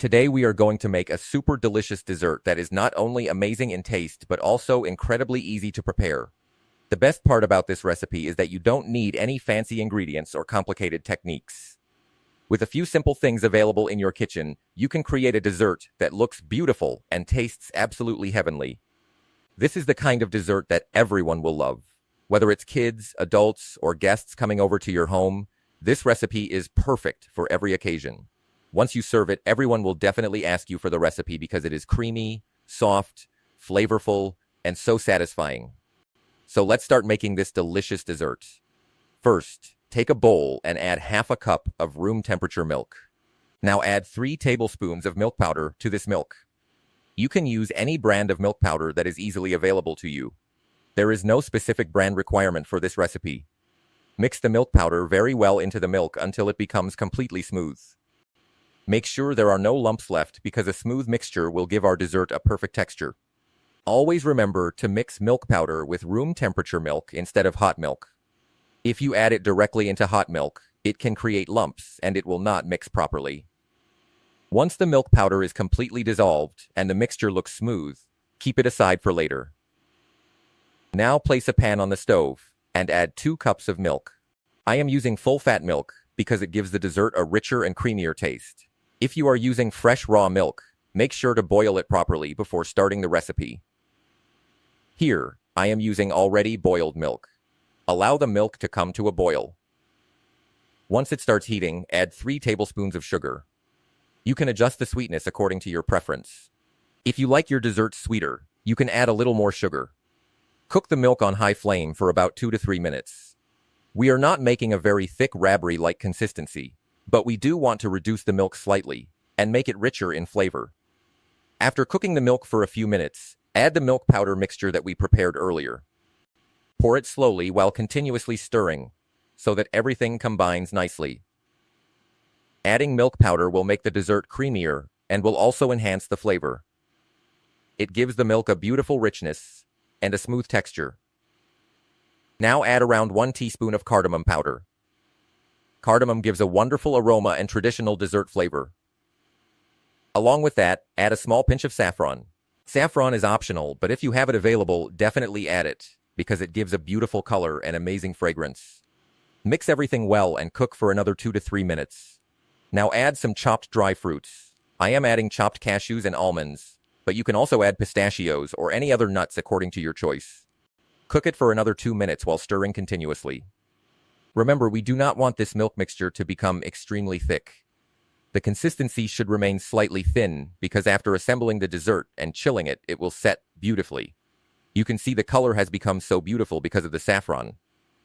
Today we are going to make a super delicious dessert that is not only amazing in taste, but also incredibly easy to prepare. The best part about this recipe is that you don't need any fancy ingredients or complicated techniques. With a few simple things available in your kitchen, you can create a dessert that looks beautiful and tastes absolutely heavenly. This is the kind of dessert that everyone will love. Whether it's kids, adults, or guests coming over to your home, this recipe is perfect for every occasion. Once you serve it, everyone will definitely ask you for the recipe because it is creamy, soft, flavorful, and so satisfying. So let's start making this delicious dessert. First, take a bowl and add half a cup of room temperature milk. Now add 3 tablespoons of milk powder to this milk. You can use any brand of milk powder that is easily available to you. There is no specific brand requirement for this recipe. Mix the milk powder very well into the milk until it becomes completely smooth. Make sure there are no lumps left because a smooth mixture will give our dessert a perfect texture. Always remember to mix milk powder with room temperature milk instead of hot milk. If you add it directly into hot milk, it can create lumps and it will not mix properly. Once the milk powder is completely dissolved and the mixture looks smooth, keep it aside for later. Now place a pan on the stove and add 2 cups of milk. I am using full-fat milk because it gives the dessert a richer and creamier taste. If you are using fresh raw milk, make sure to boil it properly before starting the recipe. Here, I am using already boiled milk. Allow the milk to come to a boil. Once it starts heating, add 3 tablespoons of sugar. You can adjust the sweetness according to your preference. If you like your dessert sweeter, you can add a little more sugar. Cook the milk on high flame for about 2 to 3 minutes. We are not making a very thick rabri-like consistency, but we do want to reduce the milk slightly and make it richer in flavor. After cooking the milk for a few minutes, add the milk powder mixture that we prepared earlier. Pour it slowly while continuously stirring so that everything combines nicely. Adding milk powder will make the dessert creamier and will also enhance the flavor. It gives the milk a beautiful richness and a smooth texture. Now add around 1 teaspoon of cardamom powder. Cardamom gives a wonderful aroma and traditional dessert flavor. Along with that, add a small pinch of saffron. Saffron is optional, but if you have it available, definitely add it, because it gives a beautiful color and amazing fragrance. Mix everything well and cook for another 2 to 3 minutes. Now add some chopped dry fruits. I am adding chopped cashews and almonds, but you can also add pistachios or any other nuts according to your choice. Cook it for another 2 minutes while stirring continuously. Remember, we do not want this milk mixture to become extremely thick. The consistency should remain slightly thin because after assembling the dessert and chilling it, it will set beautifully. You can see the color has become so beautiful because of the saffron,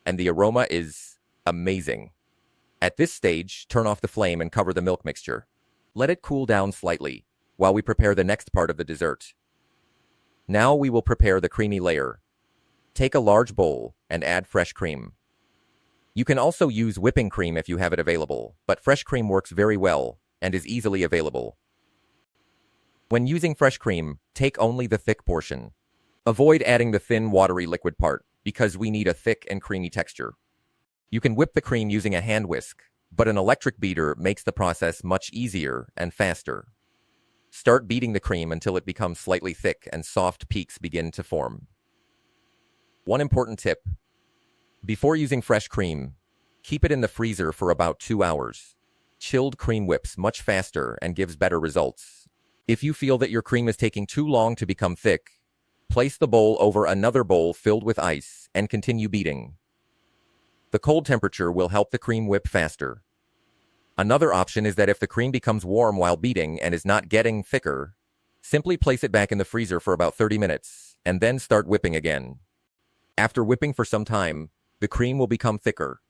and the aroma is amazing. At this stage, turn off the flame and cover the milk mixture. Let it cool down slightly while we prepare the next part of the dessert. Now we will prepare the creamy layer. Take a large bowl and add fresh cream. You can also use whipping cream if you have it available, but fresh cream works very well and is easily available. When using fresh cream, take only the thick portion. Avoid adding the thin, watery liquid part because we need a thick and creamy texture. You can whip the cream using a hand whisk, but an electric beater makes the process much easier and faster. Start beating the cream until it becomes slightly thick and soft peaks begin to form. One important tip: before using fresh cream, keep it in the freezer for about 2 hours. Chilled cream whips much faster and gives better results. If you feel that your cream is taking too long to become thick, place the bowl over another bowl filled with ice and continue beating. The cold temperature will help the cream whip faster. Another option is that if the cream becomes warm while beating and is not getting thicker, simply place it back in the freezer for about 30 minutes and then start whipping again. After whipping for some time, the cream will become thicker.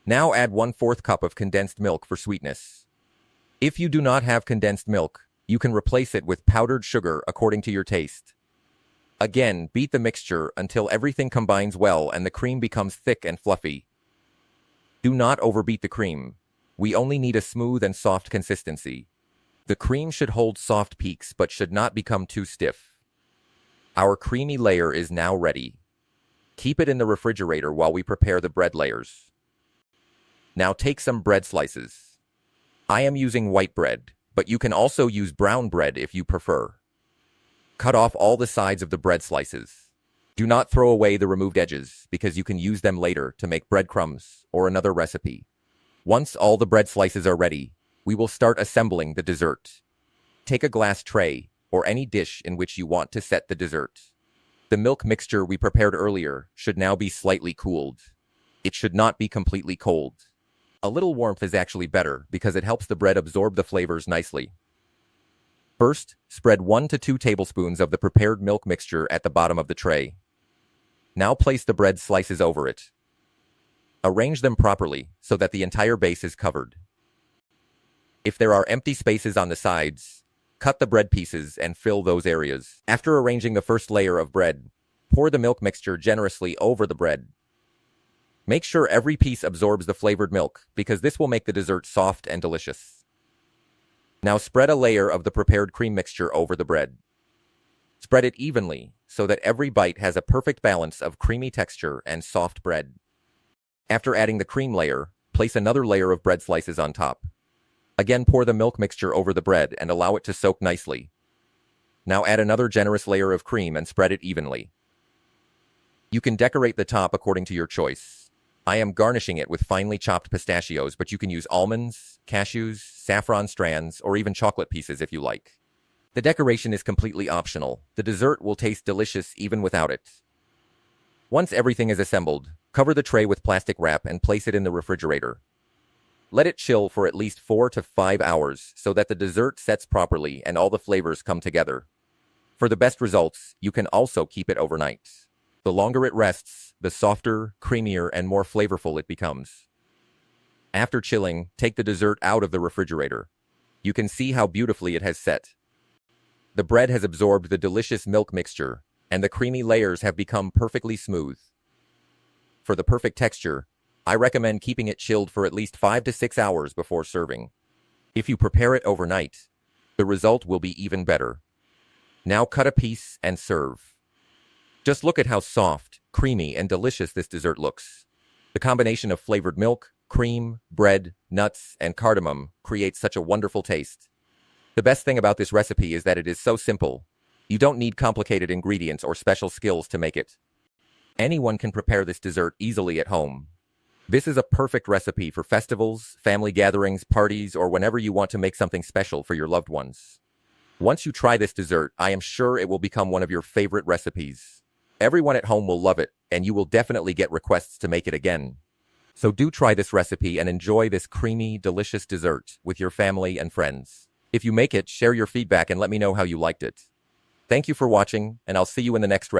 Now add 1/4 cup of condensed milk for sweetness. If you do not have condensed milk, you can replace it with powdered sugar according to your taste. Again, beat the mixture until everything combines well and the cream becomes thick and fluffy. Do not overbeat the cream. We only need a smooth and soft consistency. The cream should hold soft peaks but should not become too stiff. Our creamy layer is now ready. Keep it in the refrigerator while we prepare the bread layers. Now take some bread slices. I am using white bread, but you can also use brown bread if you prefer. Cut off all the sides of the bread slices. Do not throw away the removed edges because you can use them later to make breadcrumbs or another recipe. Once all the bread slices are ready, we will start assembling the dessert. Take a glass tray or any dish in which you want to set the dessert. The milk mixture we prepared earlier should now be slightly cooled. It should not be completely cold. A little warmth is actually better because it helps the bread absorb the flavors nicely. First, spread 1 to 2 tablespoons of the prepared milk mixture at the bottom of the tray. Now place the bread slices over it. Arrange them properly so that the entire base is covered. If there are empty spaces on the sides, cut the bread pieces and fill those areas. After arranging the first layer of bread, pour the milk mixture generously over the bread. Make sure every piece absorbs the flavored milk because this will make the dessert soft and delicious. Now spread a layer of the prepared cream mixture over the bread. Spread it evenly so that every bite has a perfect balance of creamy texture and soft bread. After adding the cream layer, place another layer of bread slices on top. Again, pour the milk mixture over the bread and allow it to soak nicely. Now add another generous layer of cream and spread it evenly. You can decorate the top according to your choice. I am garnishing it with finely chopped pistachios, but you can use almonds, cashews, saffron strands, or even chocolate pieces if you like. The decoration is completely optional. The dessert will taste delicious even without it. Once everything is assembled, cover the tray with plastic wrap and place it in the refrigerator. Let it chill for at least 4 to 5 hours so that the dessert sets properly and all the flavors come together. For the best results, you can also keep it overnight. The longer it rests, the softer, creamier, and more flavorful it becomes. After chilling, take the dessert out of the refrigerator. You can see how beautifully it has set. The bread has absorbed the delicious milk mixture, and the creamy layers have become perfectly smooth. For the perfect texture, I recommend keeping it chilled for at least 5 to 6 hours before serving. If you prepare it overnight, the result will be even better. Now cut a piece and serve. Just look at how soft, creamy, and delicious this dessert looks. The combination of flavored milk, cream, bread, nuts, and cardamom creates such a wonderful taste. The best thing about this recipe is that it is so simple. You don't need complicated ingredients or special skills to make it. Anyone can prepare this dessert easily at home. This is a perfect recipe for festivals, family gatherings, parties, or whenever you want to make something special for your loved ones. Once you try this dessert, I am sure it will become one of your favorite recipes. Everyone at home will love it, and you will definitely get requests to make it again. So do try this recipe and enjoy this creamy, delicious dessert with your family and friends. If you make it, share your feedback and let me know how you liked it. Thank you for watching, and I'll see you in the next recipe.